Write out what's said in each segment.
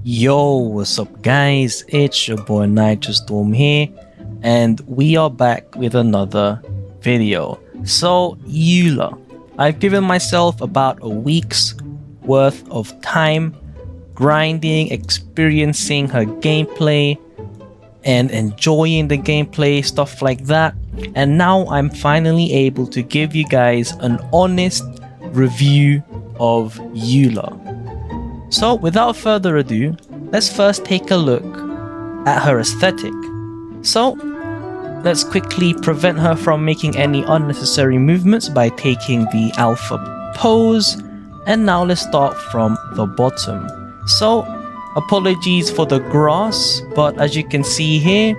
Yo, what's up guys? It's your boy Nitrostorm here, and we are back with another video. So, Eula. I've given myself about a week's worth of time grinding, experiencing her gameplay, and enjoying the gameplay, stuff like that. And now I'm finally able to give you guys an honest review of Eula. So without further ado, let's first take a look at her aesthetic. So let's quickly prevent her from making any unnecessary movements by taking the alpha pose. And now let's start from the bottom. So apologies for the grass, but as you can see here,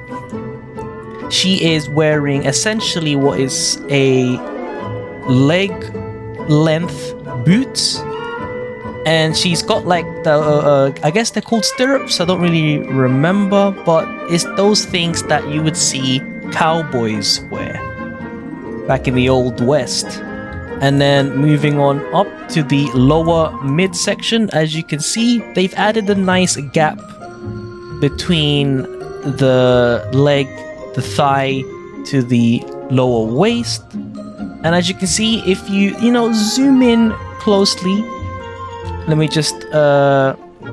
she is wearing essentially what is a leg length boots. And she's got like the, I guess they're called stirrups, I don't really remember, but it's those things that you would see cowboys wear back in the old west. And then moving on up to the lower midsection, as you can see, they've added a nice gap between the leg, the thigh, to the lower waist. And as you can see, if you zoom in closely, let me just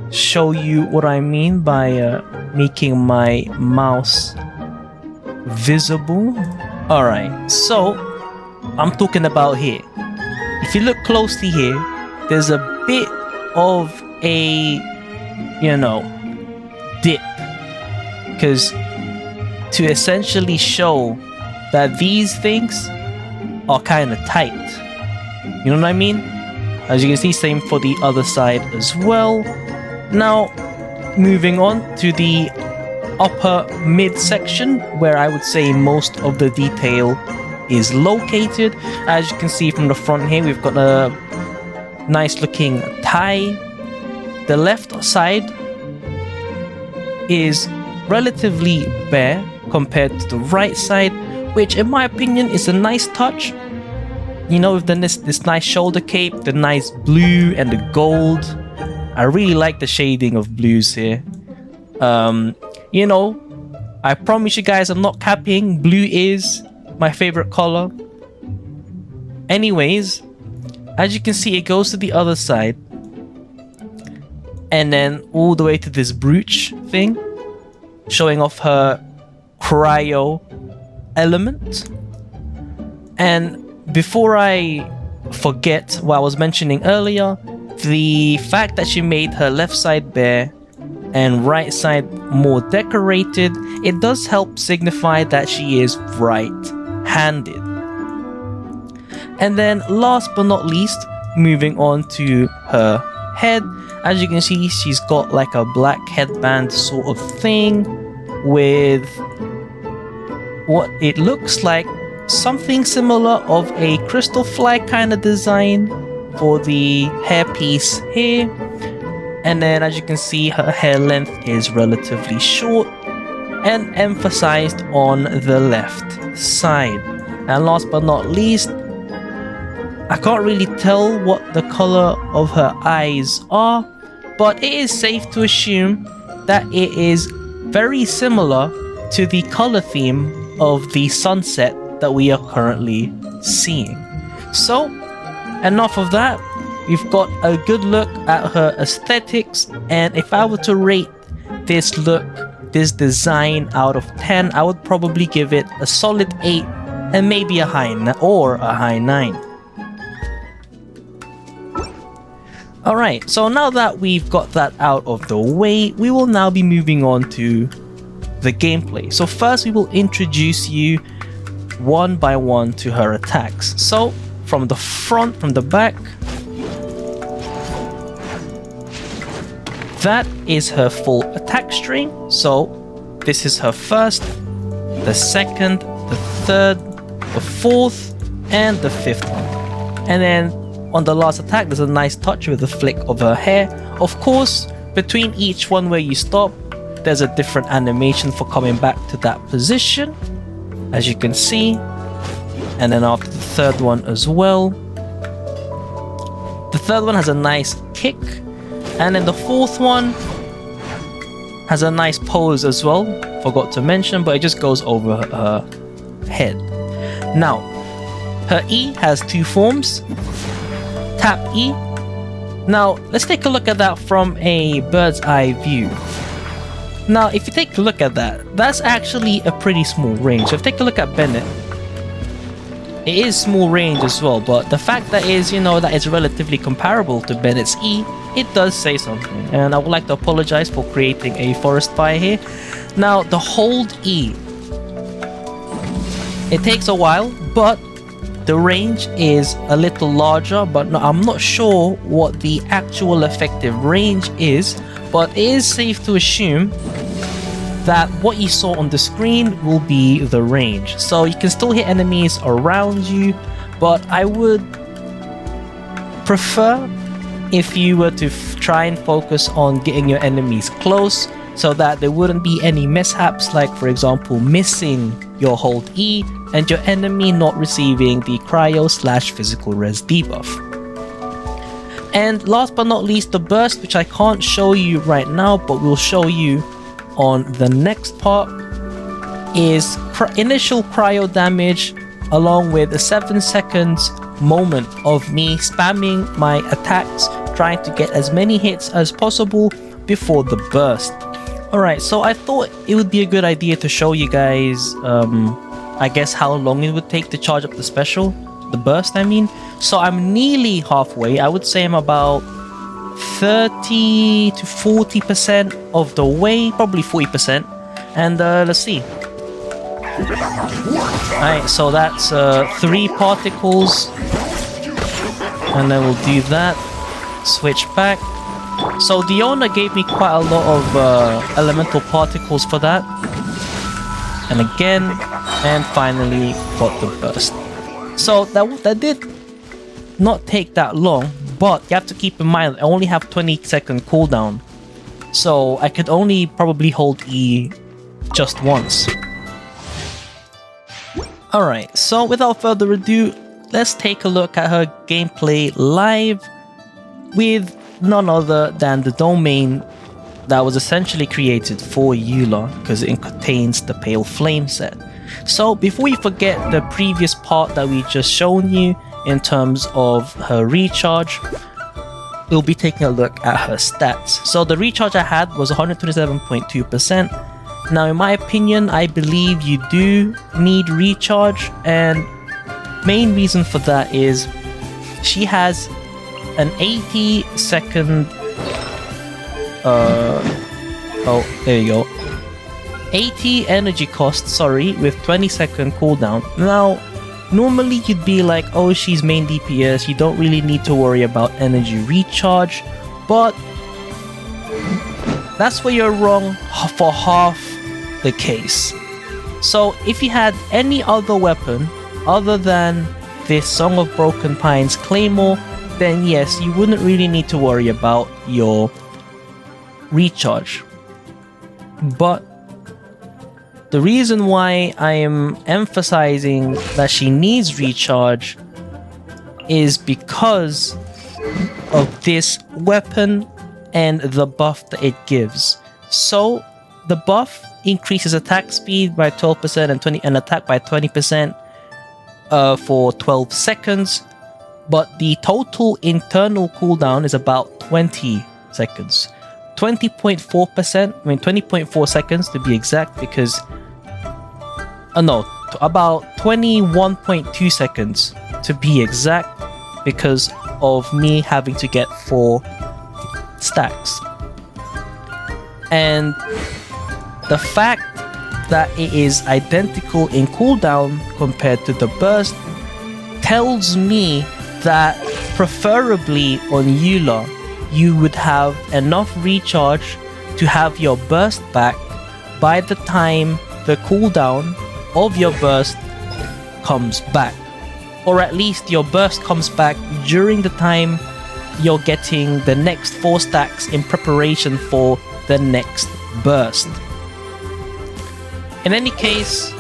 show you what I mean by making my mouse visible. Alright, so I'm talking about here. If you look closely here, there's a bit of a, dip. Because to essentially show that these things are kind of tight. You know what I mean? As you can see, same for the other side as well. Now, moving on to the upper midsection, where I would say most of the detail is located. As you can see from the front here, we've got a nice looking tie. The left side is relatively bare compared to the right side, which in my opinion is a nice touch. With this nice shoulder cape, the nice blue and the gold. I really like the shading of blues here. I promise you guys I'm not capping. Blue is my favorite color. Anyways, as you can see, it goes to the other side. And then all the way to this brooch thing, showing off her cryo element. And before I forget what I was mentioning earlier, the fact that she made her left side bare and right side more decorated, it does help signify that she is right-handed. And then last but not least, moving on to her head, as you can see, she's got like a black headband sort of thing with what it looks like something similar of a crystal flag kind of design for the hairpiece here. And then as you can see, her hair length is relatively short and emphasized on the left side. And last but not least, I can't really tell what the color of her eyes are, but it is safe to assume that it is very similar to the color theme of the sunset that we are currently seeing. So enough of that. We've got a good look at her aesthetics, and if I were to rate this look, this design out of 10, I would probably give it a solid 8 and maybe a high 9. Alright, so now that we've got that out of the way, we will now be moving on to the gameplay. So first we will introduce you one by one to her attacks. So from the front, from the back, that is her full attack string. So this is her first, the second, the third, the fourth, and the fifth one. And then on the last attack, there's a nice touch with a flick of her hair. Of course, between each one where you stop, there's a different animation for coming back to that position, as you can see. And then after the third one as well, the third one has a nice kick. And then the fourth one Has a nice pose as well, forgot to mention, but it just goes over her head. Now, her E has two forms. Tap E. Now, let's take a look at that from a bird's eye view. Now, if you take a look at that, that's actually a pretty small range. So if you take a look at Bennett, it is small range as well, but the fact that is, you know, that it's relatively comparable to Bennett's E, it does say something. And I would like to apologize for creating a forest fire here. Now, the hold E, it takes a while, but the range is a little larger, but no, I'm not sure what the actual effective range is, but it is safe to assume that what you saw on the screen will be the range. So you can still hit enemies around you, but I would prefer if you were to try and focus on getting your enemies close so that there wouldn't be any mishaps, like for example missing your hold E and your enemy not receiving the cryo/physical res debuff. And last but not least, the burst, which I can't show you right now but will show you on the next part, is initial cryo damage along with a 7 seconds moment of me spamming my attacks, trying to get as many hits as possible before the burst. Alright, so I thought it would be a good idea to show you guys I guess how long it would take to charge up the special, the burst I mean. So I'm nearly halfway. I would say I'm about 30 to 40% of the way, probably 40%. And let's see. Alright, so that's 3 particles, and then we'll do that. Switch back. So the owner gave me quite a lot of elemental particles for that. And again, and finally got the burst. So that did not take that long, but you have to keep in mind I only have 20-second cooldown, so I could only probably hold E just once. Alright, so without further ado, let's take a look at her gameplay live with none other than the domain that was essentially created for Eula, because it contains the Pale Flame set. So before you forget the previous part that we just shown you in terms of her recharge, we'll be taking a look at her stats. So the recharge I had was 127.2%. Now in my opinion, I believe you do need recharge, and main reason for that is she has an 80-second oh, there you go. 80 energy cost, sorry, with 20-second cooldown. Now, normally you'd be like, oh, she's main DPS, you don't really need to worry about energy recharge, but that's where you're wrong for half the case. So if you had any other weapon other than this Song of Broken Pines Claymore, then yes, you wouldn't really need to worry about your recharge. But the reason why I am emphasizing that she needs recharge is because of this weapon and the buff that it gives. So the buff increases attack speed by 12% and attack by 20% for 12 seconds, but the total internal cooldown is about 20 seconds. 20.4%, I mean 20.4 seconds to be exact, because no, about 21.2 seconds to be exact, because of me having to get 4 stacks. And the fact that it is identical in cooldown compared to the burst tells me that preferably on Eula you would have enough recharge to have your burst back by the time the cooldown of your burst comes back, or at least your burst comes back during the time you're getting the next 4 stacks in preparation for the next burst. In any case,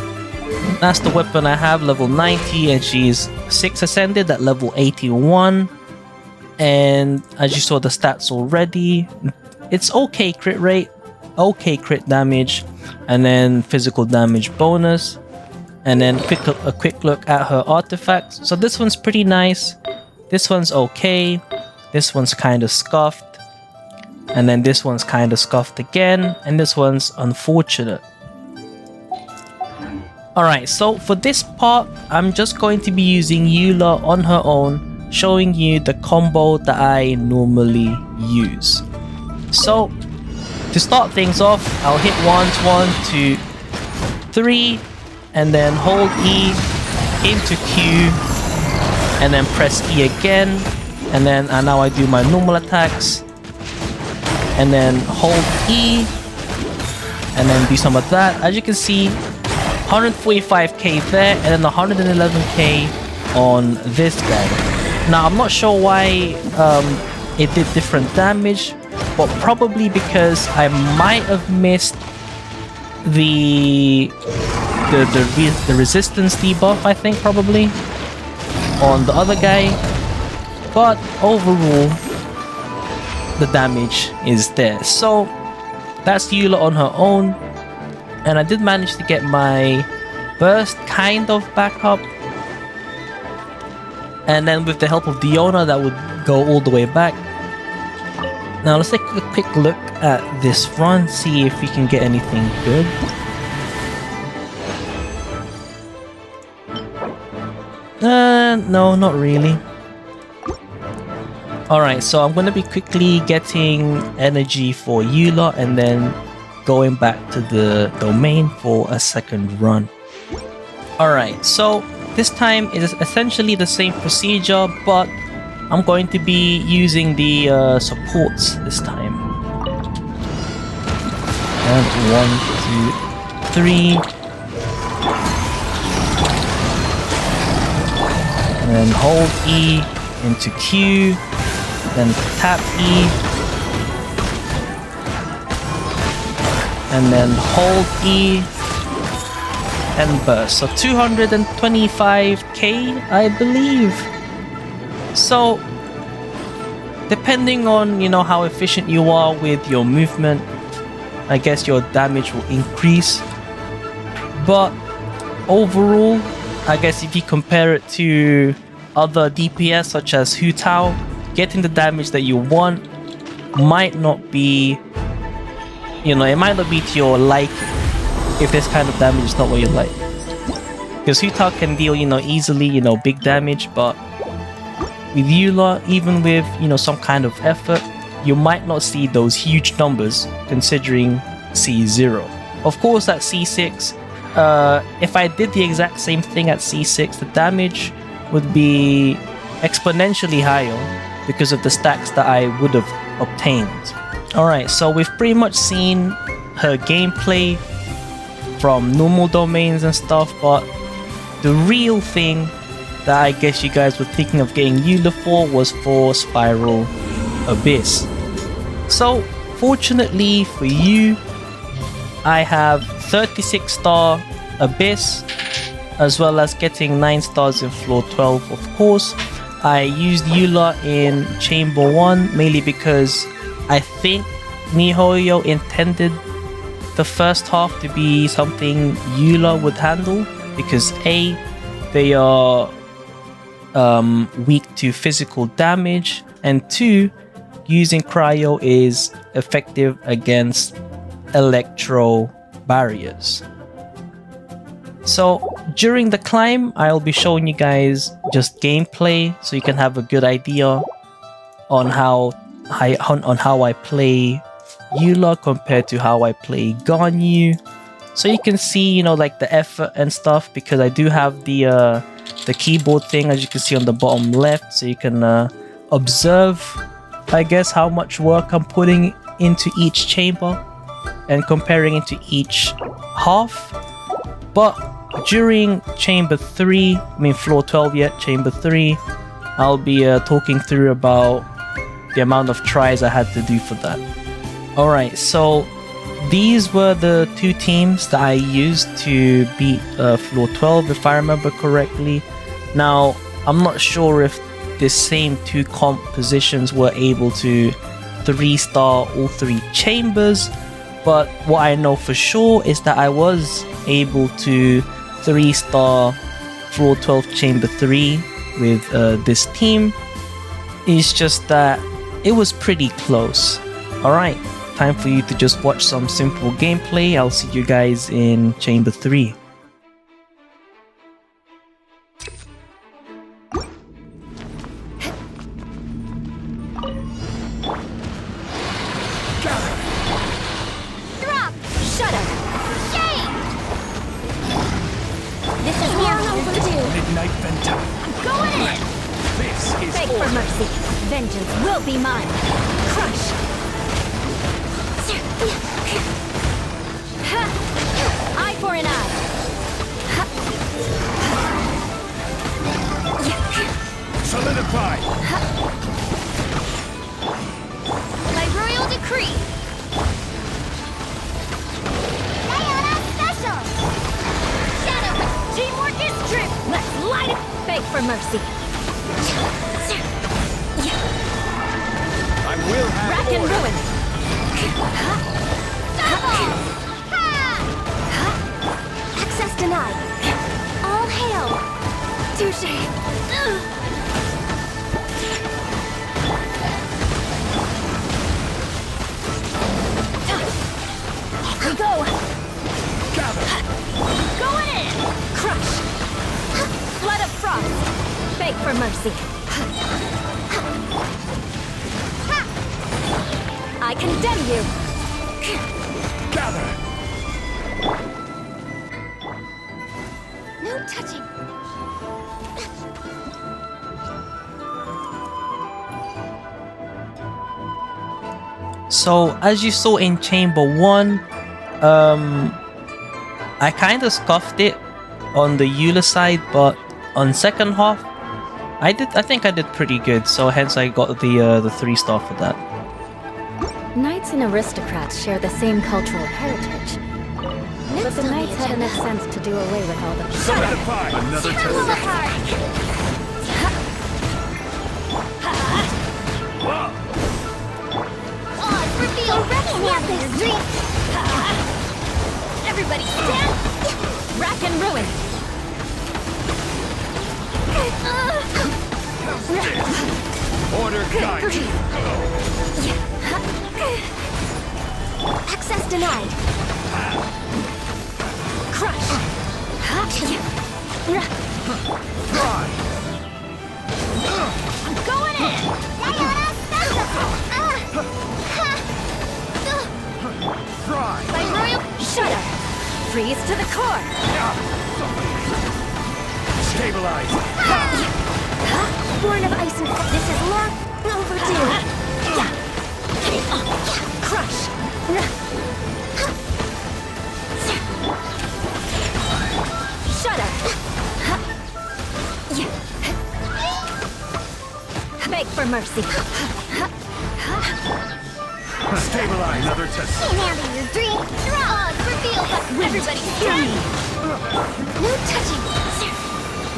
that's the weapon I have, level 90, and she's 6 ascended at level 81. And as you saw the stats already, it's okay crit rate, okay crit damage, and then physical damage bonus, and then a quick look at her artifacts. So this one's pretty nice, this one's okay, this one's kind of scuffed, and then this one's kind of scuffed again, and this one's unfortunate. Alright, so for this part, I'm just going to be using Eula on her own, showing you the combo that I normally use. So, to start things off, I'll hit 1, 2, 3, and then hold E into Q, and then press E again, and then now I do my normal attacks, and then hold E, and then do some of that. As you can see, 145k there, and then 111k on this guy. Now I'm not sure why it did different damage, but probably because I might have missed the resistance debuff, I think, probably on the other guy. But overall, the damage is there. So that's Eula on her own. And I did manage to get my burst kind of back up. And then with the help of Diona, that would go all the way back. Now let's take a quick look at this run, see if we can get anything good. No, not really. Alright, so I'm going to be quickly getting energy for Eula and then going back to the domain for a second run. Alright, so this time it is essentially the same procedure, but I'm going to be using the supports this time. And 1, 2, 3. And then hold E into Q, then tap E, and then hold E and burst. So 225k, I believe. So depending on, you know, how efficient you are with your movement, I guess your damage will increase. But overall, I guess if you compare it to other DPS such as Hu Tao, getting the damage that you want might not be, you know, it might not be to your liking if this kind of damage is not what you like. Because Hu Tao can deal, you know, easily, you know, big damage, but with Eula, even with, you know, some kind of effort, you might not see those huge numbers considering C0. Of course, at C6, if I did the exact same thing at C6, the damage would be exponentially higher because of the stacks that I would have obtained. Alright, so we've pretty much seen her gameplay from normal domains and stuff, but the real thing that I guess you guys were thinking of getting Eula for was for Spiral Abyss. So, fortunately for you, I have 36 star Abyss, as well as getting 9 stars in floor 12, of course. I used Eula in Chamber 1 mainly because I think miHoYo intended the first half to be something Eula would handle, because A, they are weak to physical damage, and 2, using Cryo is effective against electro barriers. So during the climb, I'll be showing you guys just gameplay so you can have a good idea on how I play Eula compared to how I play Ganyu. So you can see, you know, like the effort and stuff, because I do have the keyboard thing, as you can see on the bottom left, so you can observe, I guess, how much work I'm putting into each chamber and comparing it to each half. But during Chamber 3, I mean floor 12 yet, Chamber 3, I'll be talking through about the amount of tries I had to do for that. Alright, so these were the two teams that I used to beat floor 12, if I remember correctly. Now, I'm not sure if the same two comp positions were able to 3-star all 3 chambers, But what I know for sure is that I was able to 3-star floor 12 chamber 3 with this team. It's just that it was pretty close. Alright, time for you to just watch some simple gameplay. I'll see you guys in chamber 3. Vengeance will be mine. Crush. Eye for an eye. Solidify. By royal decree. Diana special. Shadow. Teamwork is true. Let's light it. Beg for mercy. I will have Rack and order. ruin. Access denied. All hail. Touche. Here we go. Gather. Going in. Crush. Flood of frost. Beg for mercy. I condemn you! Gather. No touching! So, as you saw in chamber 1, I kinda scuffed it on the Eula side, but on second half, I think I did pretty good, so hence I got the 3-star for that. Knights and aristocrats share the same cultural heritage. But the knights had enough sense to do away with all the... Solidify. Another test. Everybody stand! Rack and ruin! Order guide. Access denied. Crush. Try. I'm going in. Try. By royal shudder. Freeze to the core. Stabilize. Born of ice and fire. This is long overdue. Crush. Shudder. Beg for mercy. Stabilize. Another test. Handle your dream. Draws reveal. Everybody stand. No touching.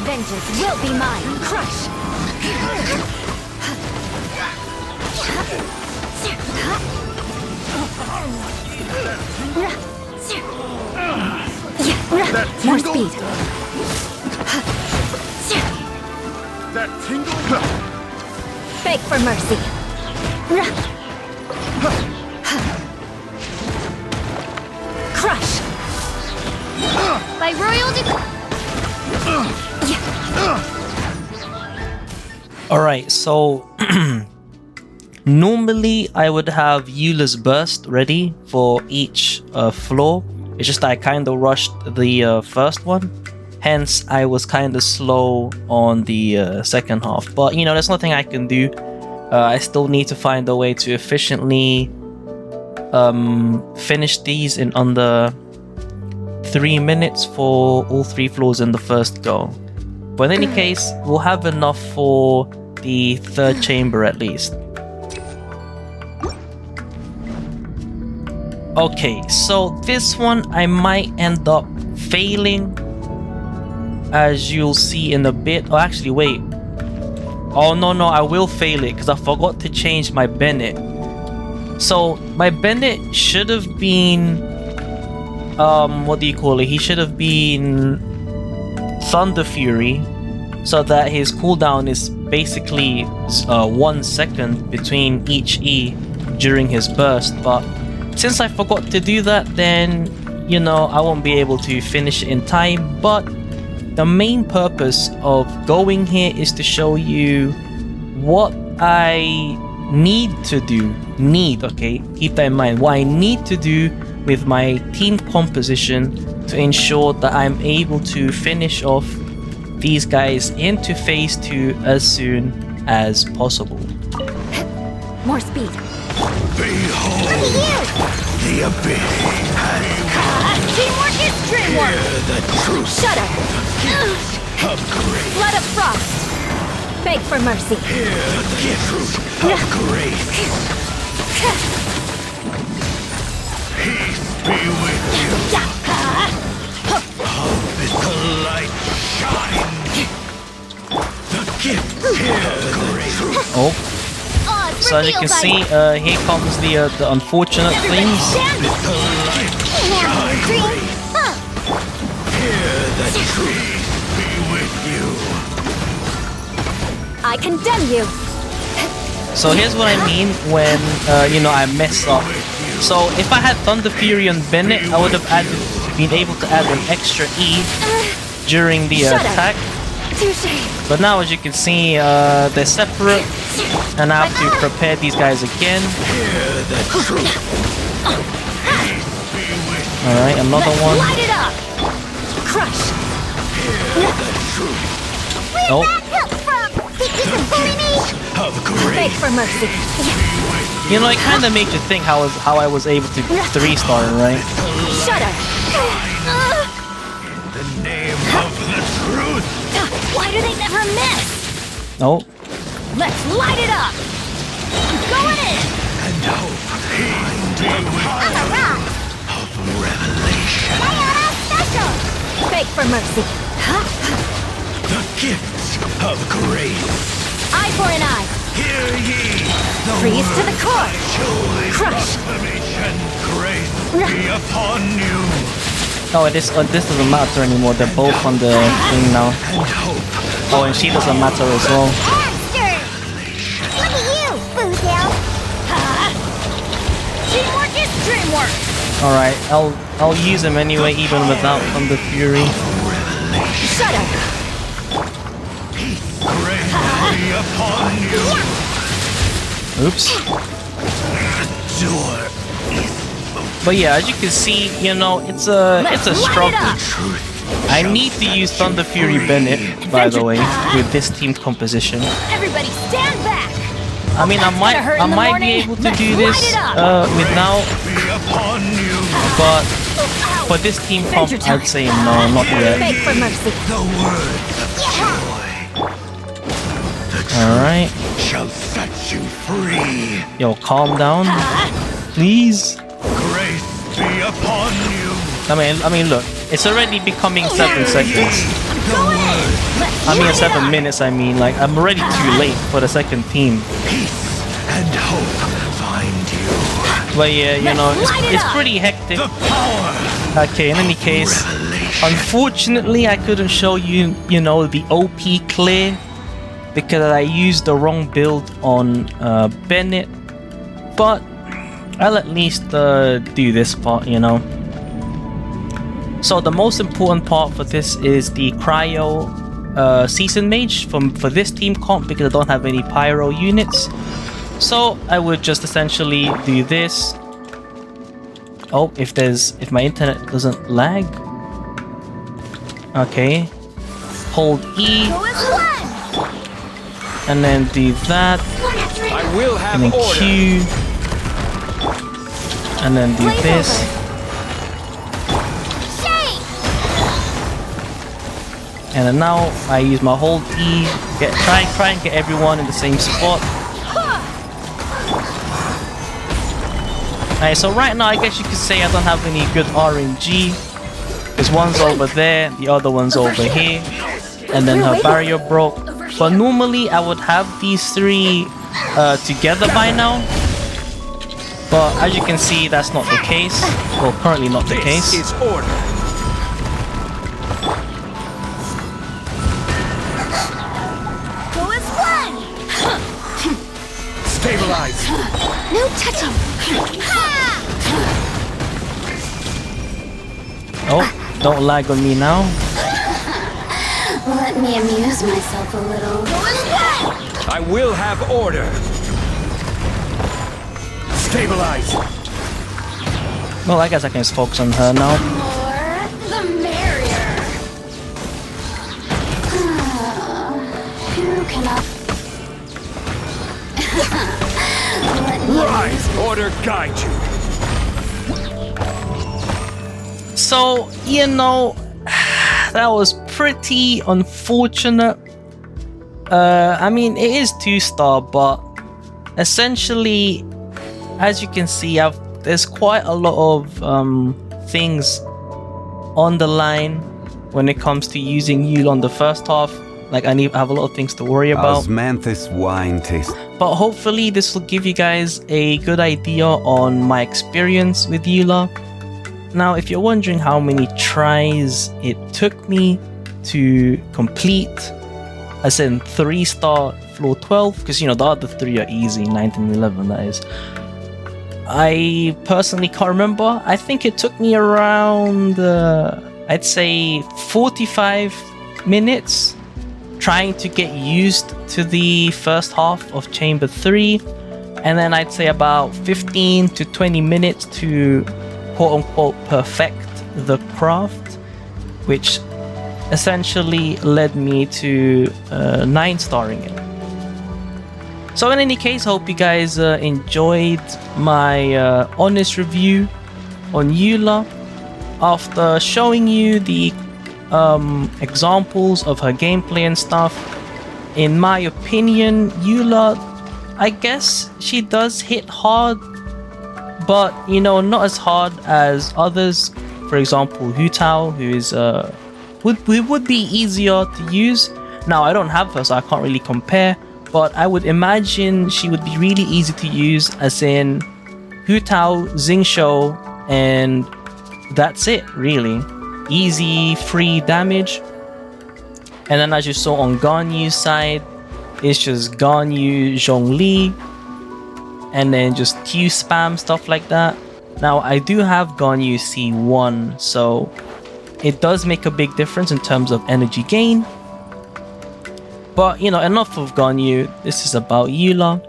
Vengeance will be mine. Crush. More speed. That tingle. Beg for mercy. Crush. By royal Alright, so normally I would have Eula's burst ready for each floor. It's just that I kind of rushed the first one. Hence, I was kind of slow on the second half. But, you know, there's nothing I can do. I still need to find a way to efficiently finish these in under 3 minutes for all 3 floors in the first go. But in any case, we'll have enough for the 3rd chamber at least. Okay, so this one I might end up failing, as you'll see in a bit. Oh, actually, wait. Oh, no, I will fail it because I forgot to change my Bennett. So my Bennett should have been what do you call it? He should have been Thunder Fury, so that his cooldown is basically 1 second between each E during his burst. But since I forgot to do that, then you know I won't be able to finish it in time. But the main purpose of going here is to show you what I need to do. Okay, keep that in mind. What I need to do with my team composition to ensure that I'm able to finish off these guys into phase 2 as soon as possible. More speed. Behold the abyss. Teamwork is dreamwork! Hear the truth Shudder. of grace. Blood of frost. Beg for mercy. Hear the truth of grace. Peace be with you. Of the light shine. The gift. Hear the grace. Oh, Odds so as you can revealed by see, here comes the unfortunate things. stand The light shine. dream. Huh. Hear the truth be with you. I condemn you. So here's what I mean when you know I mess up. So if I had Thunder Fury on Bennett, I would have been able to add an extra E during the Shut up. attack. Touche. But now, as you can see, they're separate, and I have to prepare these guys again. Hear the truth. Peace be with you. All right, another Let's one. light it up! Crush. Hear the truth Oh, Help from the evil enemy! of Beg grace. for mercy. you know, it kind of made you think how I was able to 3-star it, right? Shudder. The name of the truth. Why do they never miss? Oh, Let's light it up! I'm going in! And hope. Peace be with I'm a rock! of revelation. Diana Special! Beg for mercy. The gifts of grace. Eye for an eye. Hear ye the Freeze to the core. joy. Crush. Affirmation. Grace be upon you. oh, this doesn't matter anymore. They're both on the thing now. And hope. Oh, and she doesn't matter as well. Monster! Look at you, Boozle! Teamwork is dreamwork! All right, I'll use him anyway, even without Thunder Fury. Shudder. Grace be upon you. Oops. Door. But yeah, as you can see, you know, it's a struggle. Truth. I need to use Thunder Fury Bennett, by the way, with this team composition. Everybody stand back! I mean, I might be able to do this without, Be upon you. but for this team comp, I'd say no, not yet. Beg for mercy. The words of joy. The All right, shall set you free. yo, calm down, please. Grace be upon you. I mean, look, it's already becoming 7 seconds. The word. I mean, 7 minutes. I mean, like, I'm already too late for the second team. Peace and hope find you. But yeah, you know, it's pretty hectic. The power. Okay, in any case, Revelation. unfortunately, I couldn't show you, you know, the OP clear because I used the wrong build on Bennett. But I'll at least do this part, you know. So the most important part for this is the Cryo Season Mage for this team comp because I don't have any Pyro units. So I would just essentially do this. Oh, if my internet doesn't lag. Okay. Hold E Who is one? and then do that. I will have And then order. Q. And then do Blaze this. over. Shame! And then now I use my hold E. Try and get everyone in the same spot. Alright, so right now I guess you could say I don't have any good RNG. Because one's over there, the other one's over here. And then her barrier broke. But normally I would have these three together by now. But as you can see, that's not the case. Well, currently not the case. This is order. Go as planned! Stabilize. No touching! Ha! Oh, don't lag on me now. Let me amuse myself a little. Go as planned! I will have order. Stabilize. Well, I guess I can just focus on her now. More the merrier. Who can I... Let me Rise. Order guide you. So, you know, that was pretty unfortunate. I mean, it is 2-star, but essentially, as you can see, there's quite a lot of things on the line when it comes to using Eula on the first half. Like, I have a lot of things to worry about. Osmanthus wine taste. But hopefully this will give you guys a good idea on my experience with Eula. Now, if you're wondering how many tries it took me to complete, I said 3-star floor 12, because you know the other 3 are easy, 9th and 11 that is. I personally can't remember. I think it took me around, I'd say 45 minutes trying to get used to the first half of Chamber 3, and then I'd say about 15 to 20 minutes to quote-unquote perfect the craft, which essentially led me to 9-starring it. So in any case, I hope you guys enjoyed my honest review on Eula. After showing you the examples of her gameplay and stuff, in my opinion, Eula, I guess she does hit hard, but you know, not as hard as others. For example, Hu Tao, who is would be easier to use. Now, I don't have her, so I can't really compare, but I would imagine she would be really easy to use, as in Hu Tao, Xingqiu, and that's it, really. Easy, free damage. And then as you saw on Ganyu's side, it's just Ganyu, Zhongli, and then just Q spam, stuff like that. Now, I do have Ganyu C1, so it does make a big difference in terms of energy gain. But, you know, enough of Ganyu. This is about Eula.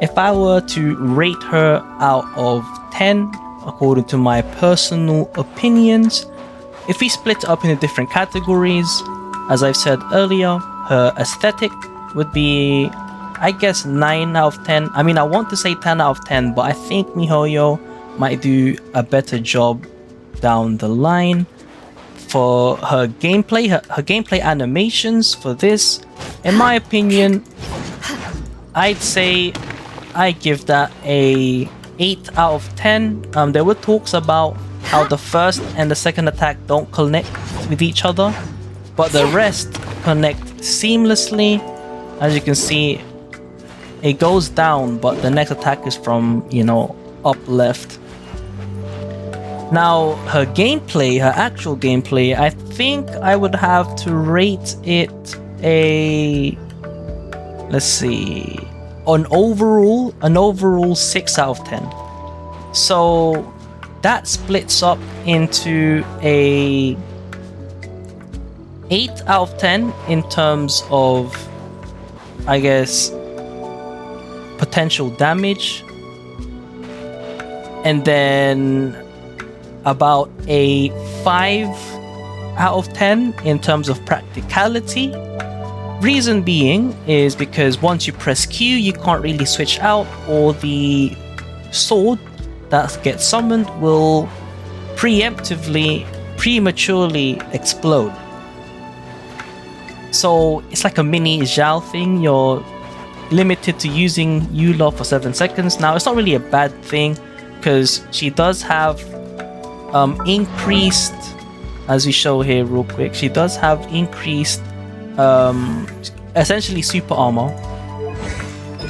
If I were to rate her out of 10, according to my personal opinions, if we split it up into different categories, as I've said earlier, her aesthetic would be, I guess, 9 out of 10. I mean, I want to say 10 out of 10, but I think MiHoYo might do a better job down the line. For her gameplay, her gameplay animations for this, in my opinion, I'd say I give that a 8 out of 10. There were talks about how the first and the second attack don't connect with each other, but the rest connect seamlessly. As you can see, it goes down, but the next attack is from, you know, up left. Now, her gameplay, her actual gameplay, I think I would have to rate it a, let's see, an overall 6 out of 10. So that splits up into a 8 out of 10 in terms of, I guess, potential damage, and then about a 5 out of 10 in terms of practicality. Reason being is because once you press Q, you can't really switch out, or the sword that gets summoned will prematurely explode. So it's like a mini Zhao thing. You're limited to using Eula for 7 seconds. Now, it's not really a bad thing, because she does have increased, as we show here real quick, she does have increased essentially super armor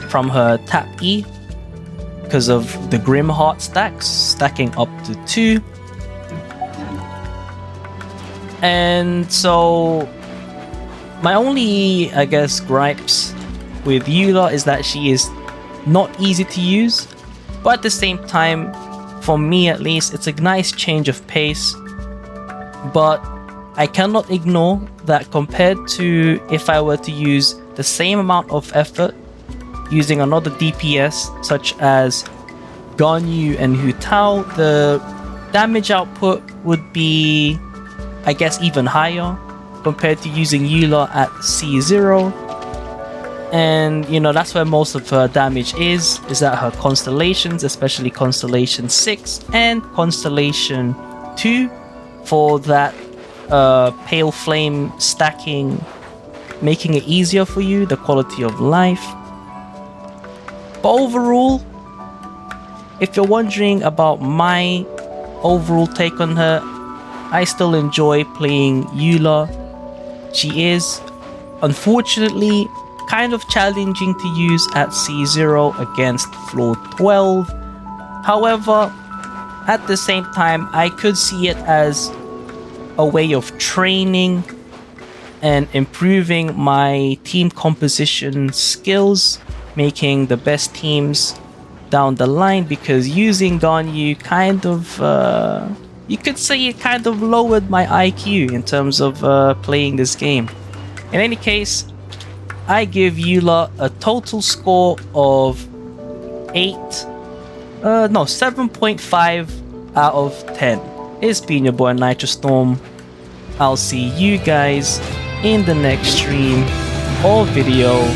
from her tap E, because of the Grim Heart stacks, stacking up to 2. And so my only, I guess, gripes with Eula is that she is not easy to use, but at the same time, for me at least, it's a nice change of pace. But I cannot ignore that compared to if I were to use the same amount of effort using another DPS such as Ganyu and Hu Tao, the damage output would be, I guess, even higher compared to using Eula at C0. And you know, that's where most of her damage is at her constellations, especially Constellation 6 and Constellation 2 for that pale flame stacking, making it easier for you, the quality of life. But overall, if you're wondering about my overall take on her, I still enjoy playing Eula. She is, unfortunately, kind of challenging to use at C0 against floor 12. However, at the same time, I could see it as a way of training and improving my team composition skills, making the best teams down the line, because using Ganyu kind of, you could say it kind of lowered my IQ in terms of playing this game. In any case, I give Eula a total score of 7.5 out of 10. It's been your boy Nitrostorm. I'll see you guys in the next stream or video.